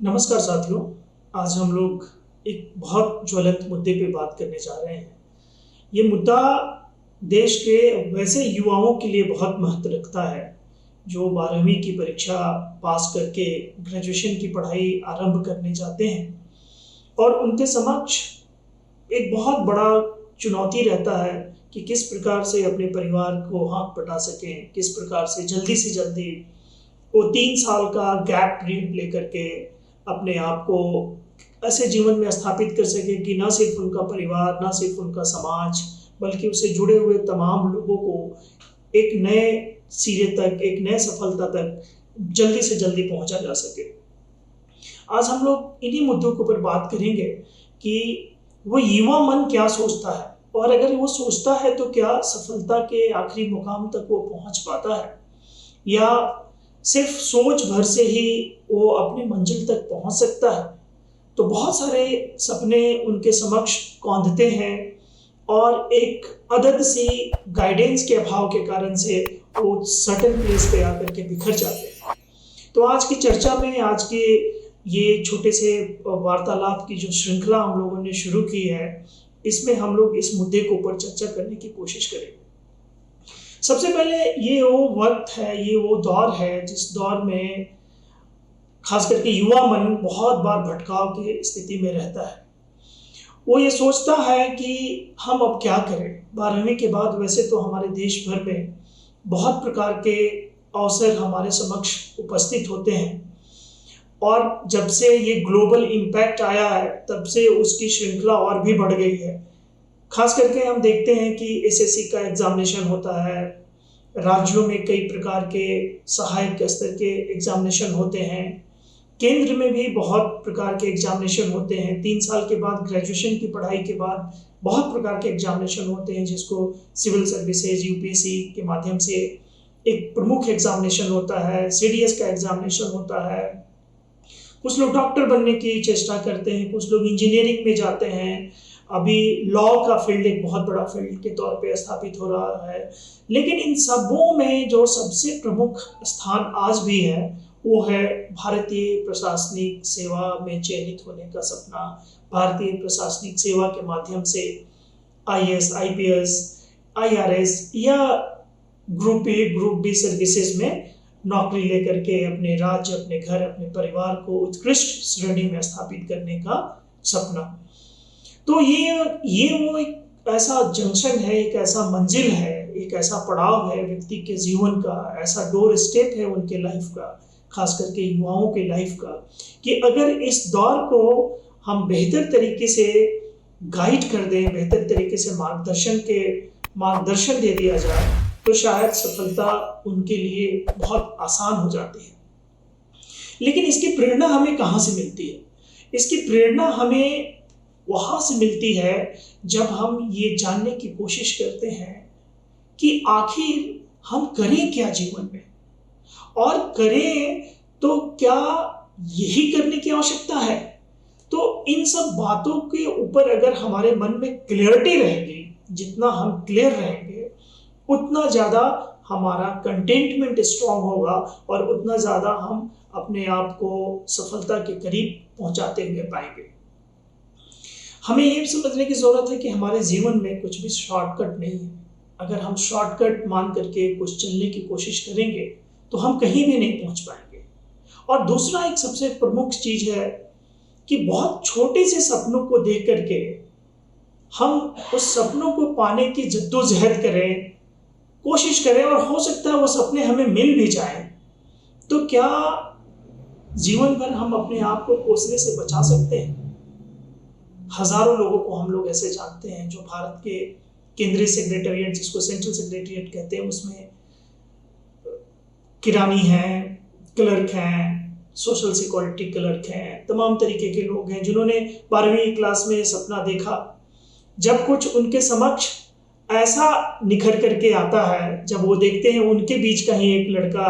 नमस्कार साथियों। आज हम लोग एक बहुत ज्वलंत मुद्दे पे बात करने जा रहे हैं। ये मुद्दा देश के वैसे युवाओं के लिए बहुत महत्व रखता है जो 12वीं की परीक्षा पास करके ग्रेजुएशन की पढ़ाई आरंभ करने जाते हैं और उनके समक्ष एक बहुत बड़ा चुनौती रहता है कि किस प्रकार से अपने परिवार को हाथ बटा सकें, किस प्रकार से जल्दी वो 3 साल का गैप पीरियड लेकर के अपने आप को ऐसे जीवन में स्थापित कर सके कि ना सिर्फ उनका परिवार, ना सिर्फ उनका समाज, बल्कि उससे जुड़े हुए तमाम लोगों को एक नए सिरे तक, एक नए सफलता तक जल्दी से जल्दी पहुंचा जा सके। आज हम लोग इन्हीं मुद्दों के ऊपर बात करेंगे कि वो युवा मन क्या सोचता है और अगर वो सोचता है तो क्या सफलता के आखिरी मुकाम तक वो पहुंच पाता है या सिर्फ सोच भर से ही वो अपनी मंजिल तक पहुंच सकता है। तो बहुत सारे सपने उनके समक्ष कौंधते हैं और एक अदद सी गाइडेंस के अभाव के कारण से वो सर्टेन प्लेस पे आकर के बिखर जाते हैं। तो आज की चर्चा में, आज के ये छोटे से वार्तालाप की जो श्रृंखला हम लोगों ने शुरू की है, इसमें हम लोग इस मुद्दे के ऊपर चर्चा करने की कोशिश करेंगे। सबसे पहले ये वो वक्त है, ये वो दौर है जिस दौर में खास करके युवा मन बहुत बार भटकाव की स्थिति में रहता है। वो ये सोचता है कि हम अब क्या करें। 12वीं के बाद वैसे तो हमारे देश भर में बहुत प्रकार के अवसर हमारे समक्ष उपस्थित होते हैं और जब से ये ग्लोबल इम्पैक्ट आया है तब से उसकी श्रृंखला और भी बढ़ गई है। खास करके हम देखते हैं कि एसएससी का एग्जामिनेशन होता है, राज्यों में कई प्रकार के सहायक स्तर के एग्जामिनेशन होते हैं, केंद्र में भी बहुत प्रकार के एग्जामिनेशन होते हैं। 3 साल के बाद ग्रेजुएशन की पढ़ाई के बाद बहुत प्रकार के एग्जामिनेशन होते हैं जिसको सिविल सर्विसेज यूपीएससी के माध्यम से एक प्रमुख एग्जामिनेशन होता है। सीडीएस का एग्जामिनेशन होता है। कुछ लोग डॉक्टर बनने की चेष्टा करते हैं, कुछ लोग इंजीनियरिंग में जाते हैं। अभी लॉ का फील्ड एक बहुत बड़ा फील्ड के तौर पे स्थापित हो रहा है। लेकिन इन सबों में जो सबसे प्रमुख स्थान आज भी है वो है भारतीय प्रशासनिक सेवा में चयनित होने का सपना। भारतीय प्रशासनिक सेवा के माध्यम से आईएएस, आईपीएस, आईआरएस या group A, group B services में नौकरी लेकर के अपने राज्य, अपने घर, अपने परिवार को उत्कृष्ट श्रेणी में स्थापित करने का सपना। तो ये वो एक ऐसा जंक्शन है, एक ऐसा मंजिल है, एक ऐसा पड़ाव है व्यक्ति के जीवन का, ऐसा डोर स्टेप है उनके लाइफ का, खास करके युवाओं के लाइफ का, कि अगर इस दौर को हम बेहतर तरीके से गाइड कर दें, बेहतर तरीके से मार्गदर्शन दे दिया जाए तो शायद सफलता उनके लिए बहुत आसान हो जाती है। लेकिन इसकी प्रेरणा हमें कहाँ से मिलती है? इसकी प्रेरणा हमें वहाँ से मिलती है जब हम ये जानने की कोशिश करते हैं कि आखिर हम करें क्या जीवन में, और करें तो क्या यही करने की आवश्यकता है। तो इन सब बातों के ऊपर अगर हमारे मन में क्लियरिटी रहेगी, जितना हम क्लियर रहेंगे उतना ज़्यादा हमारा कंटेंटमेंट स्ट्रांग होगा और उतना ज़्यादा हम अपने आप को सफलता के करीब पहुंचाते हुए पाएंगे। हमें ये समझने की ज़रूरत है कि हमारे जीवन में कुछ भी शॉर्टकट नहीं है। अगर हम शॉर्टकट मान करके कुछ चलने की कोशिश करेंगे तो हम कहीं भी नहीं पहुंच पाएंगे। और दूसरा एक सबसे प्रमुख चीज़ है कि बहुत छोटे से सपनों को देख करके हम उस सपनों को पाने की जद्दोजहद करें, कोशिश करें, और हो सकता है वो सपने हमें मिल भी जाएं, तो क्या जीवन भर हम अपने आप को कोसने से बचा सकते हैं? हजारों लोगों को हम लोग ऐसे जानते हैं जो भारत के केंद्रीय सेक्रेटेरिएट, जिसको सेंट्रल सेक्रेटेरिएट कहते हैं, उसमें किरानी हैं, क्लर्क हैं, सोशल सिक्योरिटी क्लर्क हैं, तमाम तरीके के लोग हैं जिन्होंने 12वीं क्लास में सपना देखा। जब कुछ उनके समक्ष ऐसा निखर करके आता है, जब वो देखते हैं उनके बीच का ही एक लड़का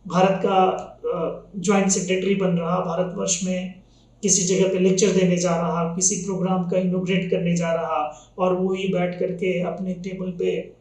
भारत का ज्वाइंट सेक्रेटरी बन रहा, भारतवर्ष में किसी जगह पे लेक्चर देने जा रहा, किसी प्रोग्राम का इनोग्रेट करने जा रहा, और वो ही बैठ करके अपने टेबल पे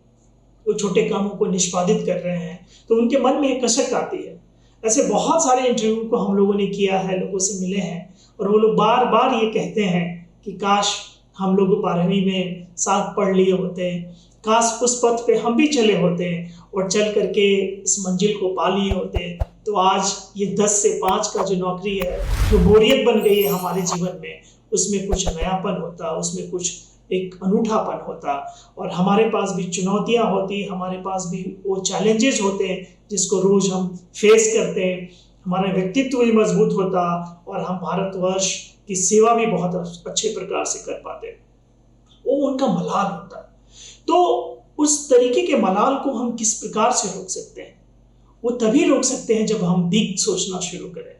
वो छोटे कामों को निष्पादित कर रहे हैं, तो उनके मन में एक कसक आती है। ऐसे बहुत सारे इंटरव्यू को हम लोगों ने किया है, लोगों से मिले हैं, और वो लोग बार बार ये कहते हैं कि काश हम लोग 12वीं में साथ पढ़ लिए होते, काश उस पथ पे हम भी चले होते और चल करके इस मंजिल को पा लिए होते, तो आज ये 10 से 5 का जो नौकरी है, जो बोरियत बन गई है हमारे जीवन में, उसमें कुछ नयापन होता, उसमें कुछ एक अनूठापन होता, और हमारे पास भी चुनौतियां होती, हमारे पास भी वो चैलेंजेस होते हैं जिसको रोज हम फेस करते हैं, हमारा व्यक्तित्व भी मजबूत होता और हम भारतवर्ष की सेवा भी बहुत अच्छे प्रकार से कर पाते। वो उनका मलाल होता है। तो उस तरीके के मलाल को हम किस प्रकार से रोक सकते हैं? वो तभी रोक सकते हैं जब हम बिग सोचना शुरू करें।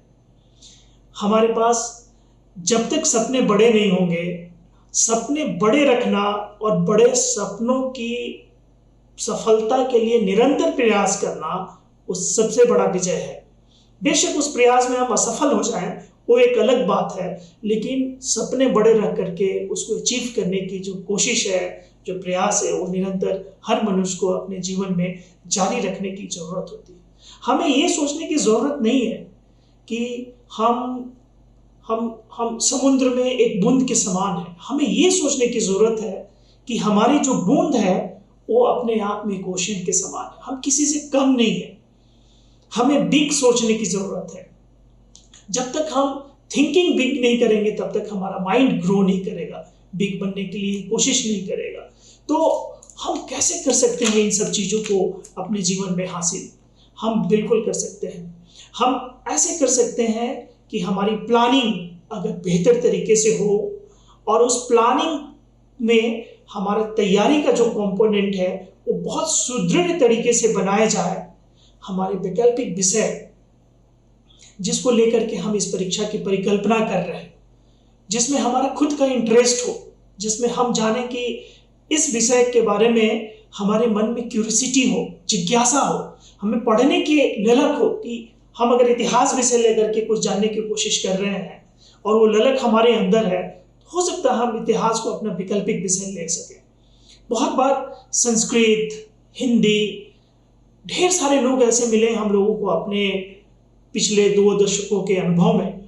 हमारे पास जब तक सपने बड़े नहीं होंगे, सपने बड़े रखना और बड़े सपनों की सफलता के लिए निरंतर प्रयास करना वो सबसे बड़ा विजय है। बेशक उस प्रयास में हम असफल हो जाएं, वो एक अलग बात है, लेकिन सपने बड़े रख करके उसको अचीव करने की जो कोशिश है, जो प्रयास है, वो निरंतर हर मनुष्य को अपने जीवन में जारी रखने की जरूरत होती है। हमें ये सोचने की जरूरत नहीं है कि हम समुद्र में एक बूंद के समान है। हमें ये सोचने की जरूरत है कि हमारी जो बूंद है वो अपने आप में एक ओशन के समान है, हम किसी से कम नहीं है। हमें बिग सोचने की जरूरत है। जब तक हम थिंकिंग बिग नहीं करेंगे तब तक हमारा माइंड ग्रो नहीं करेगा, बिग बनने के लिए कोशिश नहीं करेगा। तो हम कैसे कर सकते हैं इन सब चीज़ों को अपने जीवन में हासिल? हम बिल्कुल कर सकते हैं। हम ऐसे कर सकते हैं कि हमारी प्लानिंग अगर बेहतर तरीके से हो और उस प्लानिंग में हमारा तैयारी का जो कंपोनेंट है वो बहुत सुदृढ़ तरीके से बनाया जाए। हमारे वैकल्पिक विषय जिसको लेकर के हम इस परीक्षा की परिकल्पना कर रहे हैं, जिसमें हमारा खुद का इंटरेस्ट हो, जिसमें हम जाने कि इस विषय के बारे में हमारे मन में क्यूरियोसिटी हो, जिज्ञासा हो, हमें पढ़ने की ललक हो कि हम अगर इतिहास विषय लेकर के कुछ जानने की कोशिश कर रहे हैं और वो ललक हमारे अंदर है, हो सकता है हम इतिहास को अपना वैकल्पिक विषय ले सकें। बहुत बार संस्कृत, हिंदी, ढेर सारे लोग ऐसे मिले हम लोगों को अपने पिछले 2 दशकों के अनुभव में,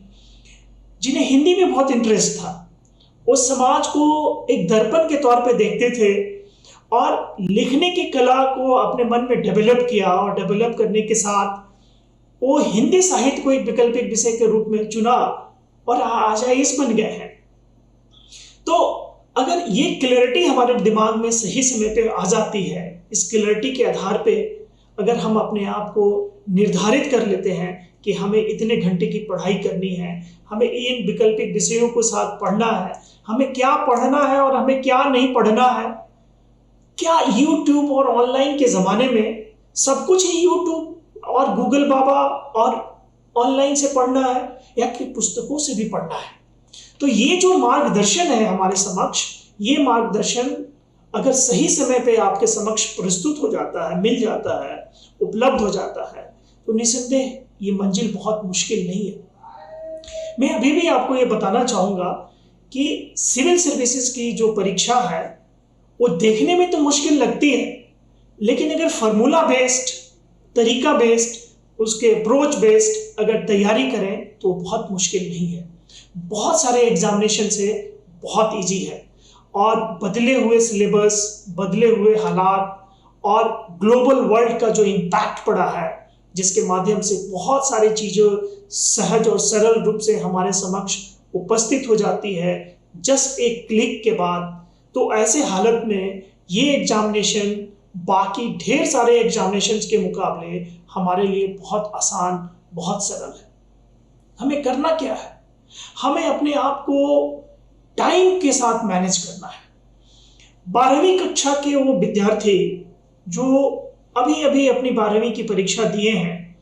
जिन्हें हिंदी में बहुत इंटरेस्ट था। वो समाज को एक दर्पण के तौर पे देखते थे और लिखने की कला को अपने मन में डेवलप किया, और डेवलप करने के साथ वो हिंदी साहित्य को एक वैकल्पिक विषय के रूप में चुना और आज आईएएस बन गए हैं। तो अगर ये क्लैरिटी हमारे दिमाग में सही समय पे आ जाती है, इस क्लैरिटी के आधार पे अगर हम अपने आप को निर्धारित कर लेते हैं कि हमें इतने घंटे की पढ़ाई करनी है, हमें इन वैकल्पिक विषयों को साथ पढ़ना है, हमें क्या पढ़ना है और हमें क्या नहीं पढ़ना है। क्या यूट्यूब और ऑनलाइन के ज़माने में सब कुछ ही यूट्यूब और गूगल बाबा और ऑनलाइन से पढ़ना है, या कि पुस्तकों से भी पढ़ना है? तो ये जो मार्गदर्शन है हमारे समक्ष, ये मार्गदर्शन अगर सही समय पे आपके समक्ष प्रस्तुत हो जाता है, मिल जाता है, उपलब्ध हो जाता है, तो निस्संदेह ये मंजिल बहुत मुश्किल नहीं है। मैं अभी भी आपको ये बताना चाहूँगा कि सिविल सर्विसेज की जो परीक्षा है वो देखने में तो मुश्किल लगती है, लेकिन अगर फार्मूला बेस्ड, तरीका बेस्ड, उसके अप्रोच बेस्ड अगर तैयारी करें तो बहुत मुश्किल नहीं है। बहुत सारे एग्जामिनेशन से बहुत इजी है, और बदले हुए सिलेबस, बदले हुए हालात और ग्लोबल वर्ल्ड का जो इम्पैक्ट पड़ा है, जिसके माध्यम से बहुत सारी चीज़ें सहज और सरल रूप से हमारे समक्ष उपस्थित हो जाती है जस्ट एक क्लिक के बाद। तो ऐसे हालत में ये एग्जामिनेशन बाकी ढेर सारे एग्जामिनेशंस के मुकाबले हमारे लिए बहुत आसान, बहुत सरल है। हमें करना क्या है? हमें अपने आप को टाइम के साथ मैनेज करना है। 12वीं कक्षा के वो विद्यार्थी जो अभी अभी अपनी 12वीं की परीक्षा दिए हैं,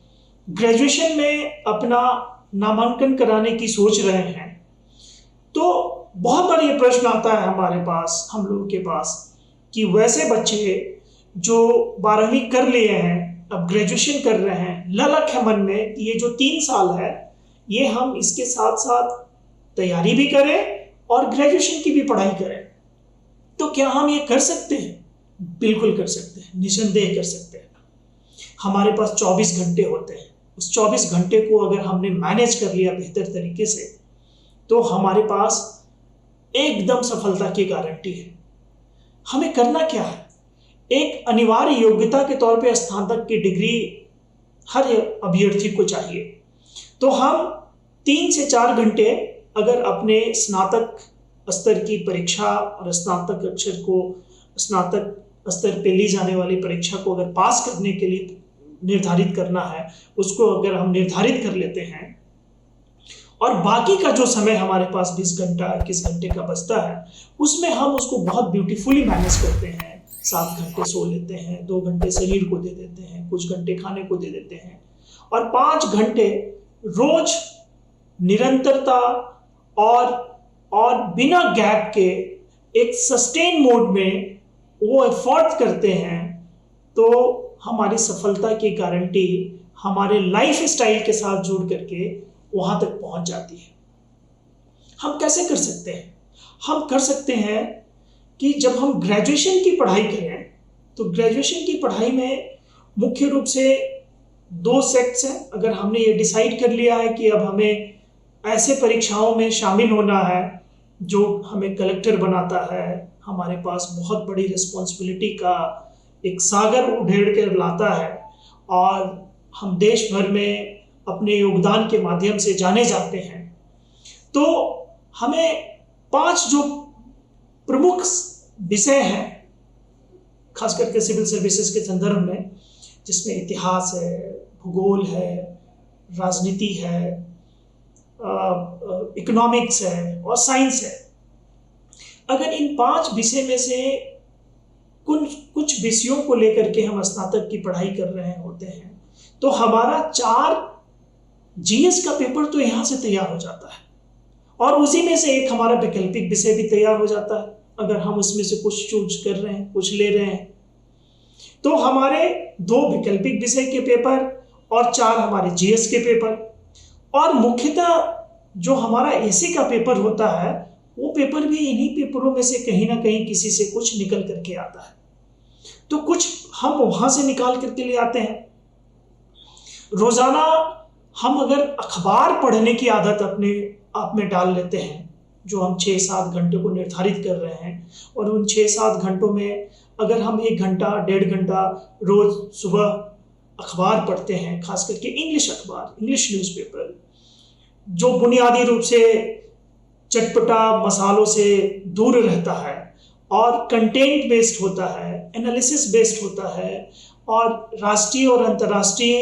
ग्रेजुएशन में अपना नामांकन कराने की सोच रहे हैं, तो बहुत बार ये प्रश्न आता है हमारे पास, हम लोगों के पास, कि वैसे बच्चे जो 12वीं कर लिए हैं, अब ग्रेजुएशन कर रहे हैं, ललक है मन में कि ये जो 3 साल है ये हम इसके साथ साथ तैयारी भी करें और ग्रेजुएशन की भी पढ़ाई करें, तो क्या हम ये कर सकते हैं? बिल्कुल कर सकते हैं, निसंदेह कर सकते हैं। हमारे पास 24 घंटे होते हैं, उस 24 घंटे को अगर हमने मैनेज कर लिया बेहतर तरीके से, तो हमारे पास एकदम सफलता की गारंटी है। हमें करना क्या है? एक अनिवार्य योग्यता के तौर पे स्नातक की डिग्री हर अभ्यर्थी को चाहिए। तो हम 3 से 4 घंटे अगर अपने स्नातक स्तर की परीक्षा और स्नातक स्तर पे ली जाने वाली परीक्षा को अगर पास करने के लिए निर्धारित करना है, उसको अगर हम निर्धारित कर लेते हैं, और बाकी का जो समय हमारे पास 20 घंटा 21 घंटे का बचता है, उसमें हम उसको बहुत ब्यूटीफुली मैनेज करते हैं। 7 घंटे सो लेते हैं, 2 घंटे शरीर को दे देते हैं, कुछ घंटे खाने को दे देते हैं, और 5 घंटे रोज निरंतरता और बिना गैप के एक सस्टेन मोड में वो एफर्ट करते हैं, तो हमारी सफलता की गारंटी हमारे लाइफ स्टाइल के साथ जुड़ करके वहां तक पहुंच जाती है। हम कैसे कर सकते हैं? हम कर सकते हैं कि जब हम ग्रेजुएशन की पढ़ाई करें, तो ग्रेजुएशन की पढ़ाई में मुख्य रूप से 2 सेक्ट्स हैं। अगर हमने ये डिसाइड कर लिया है कि अब हमें ऐसे परीक्षाओं में शामिल होना है जो हमें कलेक्टर बनाता है, हमारे पास बहुत बड़ी रिस्पॉन्सिबिलिटी का एक सागर उधेड़ कर लाता है, और हम देश भर में अपने योगदान के माध्यम से जाने जाते हैं, तो हमें 5 जो प्रमुख विषय हैं, खास करके सिविल सर्विसेज के संदर्भ में, जिसमें इतिहास है, भूगोल है, राजनीति है, इकोनॉमिक्स है और साइंस है। अगर इन 5 विषय में से कुछ विषयों को लेकर के हम स्नातक की पढ़ाई कर रहे होते हैं, तो हमारा 4 जीएस का पेपर तो यहाँ से तैयार हो जाता है, और उसी में से एक हमारा वैकल्पिक विषय भी तैयार हो जाता है। अगर हम उसमें से कुछ चूज कर रहे हैं, कुछ ले रहे हैं, तो हमारे 2 वैकल्पिक विषय के पेपर और 4 हमारे जीएस के पेपर, और मुख्यतः जो हमारा एसी का पेपर होता है, वो पेपर भी इन्हीं पेपरों में से कहीं ना कहीं किसी से कुछ निकल करके आता है। तो कुछ हम वहां से निकाल करके ले आते हैं। रोजाना हम अगर अखबार पढ़ने की आदत अपने आप में डाल लेते हैं, जो हम 6-7 घंटे को निर्धारित कर रहे हैं, और उन 6-7 घंटों में अगर हम 1 घंटा 1.5 घंटा रोज सुबह अखबार पढ़ते हैं, खास करके इंग्लिश अखबार, इंग्लिश न्यूज़पेपर, जो बुनियादी रूप से चटपटा मसालों से दूर रहता है और कंटेंट बेस्ड होता है, एनालिसिस बेस्ड होता है, और राष्ट्रीय और अंतर्राष्ट्रीय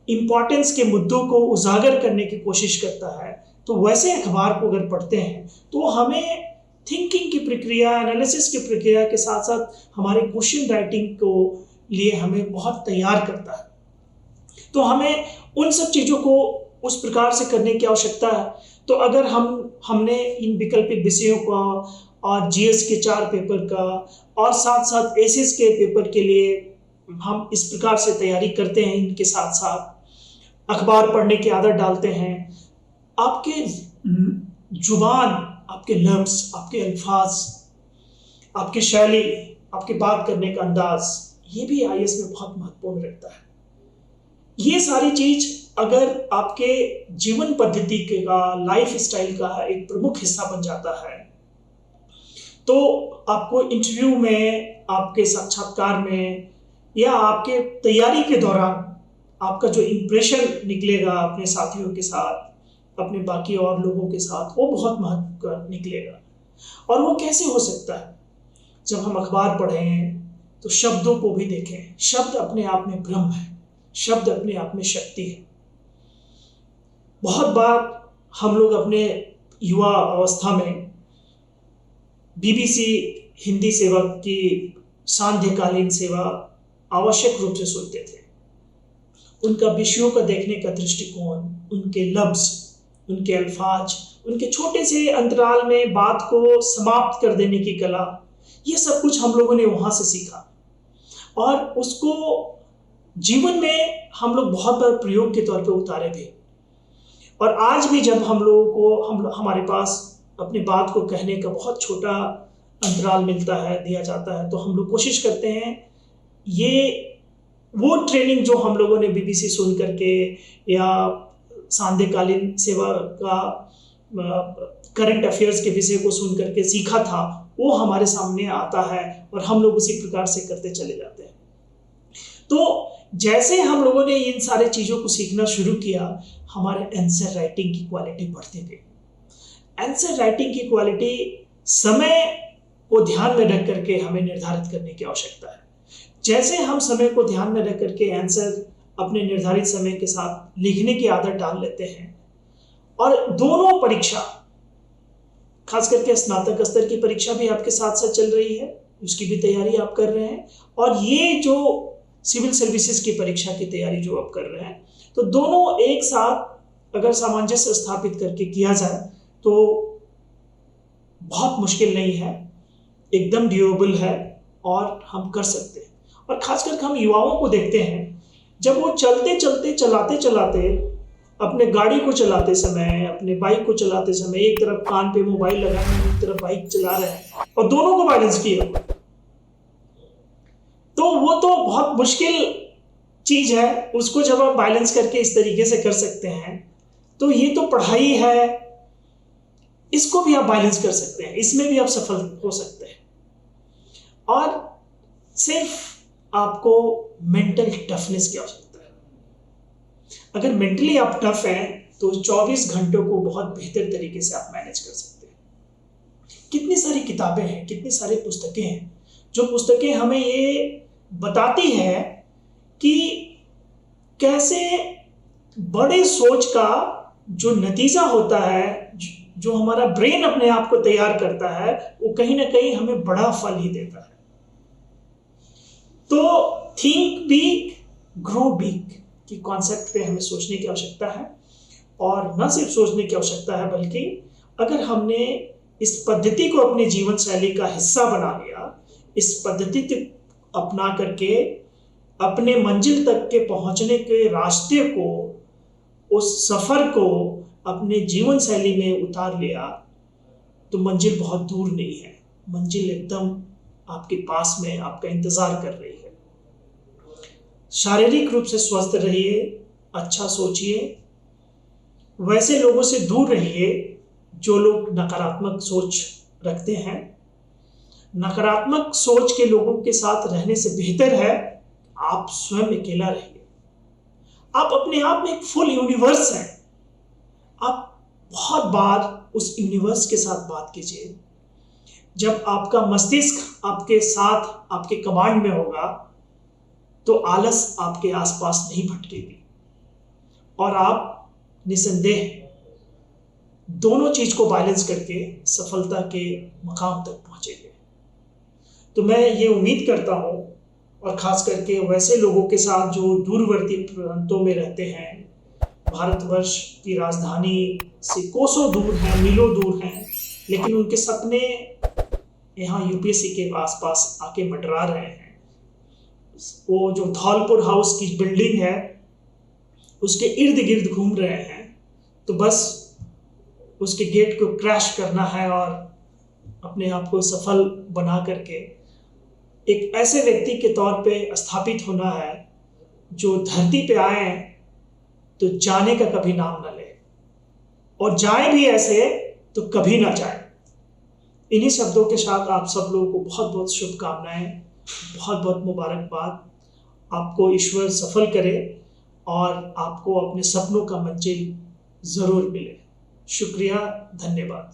इम्पोर्टेंस के मुद्दों को उजागर करने की कोशिश करता है, तो वैसे अखबार को अगर पढ़ते हैं तो हमें थिंकिंग की प्रक्रिया, एनालिसिस की प्रक्रिया के साथ साथ हमारे क्वेश्चन राइटिंग को लिए हमें बहुत तैयार करता है। तो हमें उन सब चीज़ों को उस प्रकार से करने की आवश्यकता है। तो अगर हमने इन वैकल्पिक विषयों का और जीएस के 4 पेपर का और साथ साथ एसएस के पेपर के लिए हम इस प्रकार से तैयारी करते हैं, इनके साथ साथ अखबार पढ़ने की आदत डालते हैं, आपके जुबान, आपके लफ्ज़, आपके अल्फाज, आपकी शैली, आपके बात करने का अंदाज, ये भी आईएएस में बहुत महत्वपूर्ण रखता है। ये सारी चीज अगर आपके जीवन पद्धति का, लाइफ स्टाइल का एक प्रमुख हिस्सा बन जाता है, तो आपको इंटरव्यू में, आपके साक्षात्कार में, या आपके तैयारी के दौरान आपका जो इम्प्रेशन निकलेगा अपने साथियों के साथ, अपने बाकी और लोगों के साथ, वो बहुत महत्व का निकलेगा। और वो कैसे हो सकता है? जब हम अखबार पढ़ें तो शब्दों को भी देखें। शब्द अपने आप में ब्रह्म है, शब्द अपने आप में शक्ति है। बहुत बार हम लोग अपने युवा अवस्था में बीबीसी हिंदी सेवा की सांध्यकालीन सेवा आवश्यक रूप से सुनते थे। उनका विषयों का देखने का दृष्टिकोण, उनके लफ्ज़, उनके अल्फाज, उनके छोटे से अंतराल में बात को समाप्त कर देने की कला, ये सब कुछ हम लोगों ने वहाँ से सीखा, और उसको जीवन में हम लोग बहुत बार प्रयोग के तौर पे उतारे भी। और आज भी जब हम लोगों को हमारे पास अपनी बात को कहने का बहुत छोटा अंतराल मिलता है, दिया जाता है, तो हम लोग कोशिश करते हैं ये वो ट्रेनिंग जो हम लोगों ने बीबीसी सुन करके या सांध्यकालीन सेवा का करंट अफेयर्स के विषय को सुन करके सीखा था, वो हमारे सामने आता है और हम लोग उसी प्रकार से करते चले जाते हैं। तो जैसे हम लोगों ने इन सारे चीज़ों को सीखना शुरू किया, हमारे आंसर राइटिंग की क्वालिटी बढ़ती गई। आंसर राइटिंग की क्वालिटी समय को ध्यान में रख करके हमें निर्धारित करने की आवश्यकता है। जैसे हम समय को ध्यान में रख करके आंसर अपने निर्धारित समय के साथ लिखने की आदत डाल लेते हैं, और दोनों परीक्षा, खास करके स्नातक स्तर की परीक्षा भी आपके साथ साथ चल रही है, उसकी भी तैयारी आप कर रहे हैं, और ये जो सिविल सर्विसेज की परीक्षा की तैयारी जो आप कर रहे हैं, तो दोनों एक साथ अगर सामंजस्य स्थापित करके किया जाए तो बहुत मुश्किल नहीं है, एकदम ड्यूरेबल है और हम कर सकते हैं। और खास करके हम युवाओं को देखते हैं, जब वो चलाते चलाते अपने गाड़ी को चलाते समय, अपने बाइक को चलाते समय एक तरफ कान पे मोबाइल लगाए हैं, एक तरफ बाइक चला रहे हैं और दोनों को बैलेंस किए हुए, तो वो तो बहुत मुश्किल चीज है। उसको जब आप बैलेंस करके इस तरीके से कर सकते हैं, तो ये तो पढ़ाई है, इसको भी आप बैलेंस कर सकते हैं, इसमें भी आप सफल हो सकते हैं। और सिर्फ आपको मेंटल टफनेस की आवश्यकता है। अगर मेंटली आप टफ हैं तो 24 घंटों को बहुत बेहतर तरीके से आप मैनेज कर सकते हैं। कितनी सारी किताबें हैं, कितनी सारी पुस्तकें हैं, जो पुस्तकें हमें ये बताती है कि कैसे बड़े सोच का जो नतीजा होता है, जो हमारा ब्रेन अपने आप को तैयार करता है, वो कहीं ना कहीं हमें बड़ा फल ही देता है। तो थिंक बिग, ग्रो बिग की कॉन्सेप्ट पे हमें सोचने की आवश्यकता है, और न सिर्फ सोचने की आवश्यकता है, बल्कि अगर हमने इस पद्धति को अपने जीवन शैली का हिस्सा बना लिया, इस पद्धति को अपना करके अपने मंजिल तक के पहुंचने के रास्ते को, उस सफर को अपने जीवन शैली में उतार लिया, तो मंजिल बहुत दूर नहीं है, मंजिल एकदम आपके पास में आपका इंतजार कर रही है। शारीरिक रूप से स्वस्थ रहिए, अच्छा सोचिए, वैसे लोगों से दूर रहिए जो लोग नकारात्मक सोच रखते हैं। नकारात्मक सोच के लोगों के साथ रहने से बेहतर है आप स्वयं अकेला रहिए। आप अपने आप में एक फुल यूनिवर्स हैं। आप बहुत बार उस यूनिवर्स के साथ बात कीजिए। जब आपका मस्तिष्क आपके साथ, आपके कमांड में होगा, तो आलस आपके आसपास नहीं भटकेगी और आप निसंदेह दोनों चीज को बैलेंस करके सफलता के मकाम तक पहुंचेंगे। तो मैं ये उम्मीद करता हूं, और खास करके वैसे लोगों के साथ जो दूरवर्ती प्रांतों में रहते हैं, भारतवर्ष की राजधानी से कोसों दूर हैं, मीलों दूर हैं, लेकिन उनके सपने यहाँ यूपीएससी के आसपास आके मंडरा रहे हैं। वो जो धौलपुर हाउस की बिल्डिंग है, उसके इर्द गिर्द घूम रहे हैं, तो बस उसके गेट को क्रैश करना है और अपने आप को सफल बना करके एक ऐसे व्यक्ति के तौर पे स्थापित होना है जो धरती पे आए तो जाने का कभी नाम ना ले, और जाए भी ऐसे तो कभी ना जाए। इन्हीं शब्दों के साथ आप सब लोगों को बहुत बहुत शुभकामनाएं, बहुत बहुत मुबारकबाद। आपको ईश्वर सफल करे और आपको अपने सपनों का मंजिल जरूर मिले। शुक्रिया, धन्यवाद।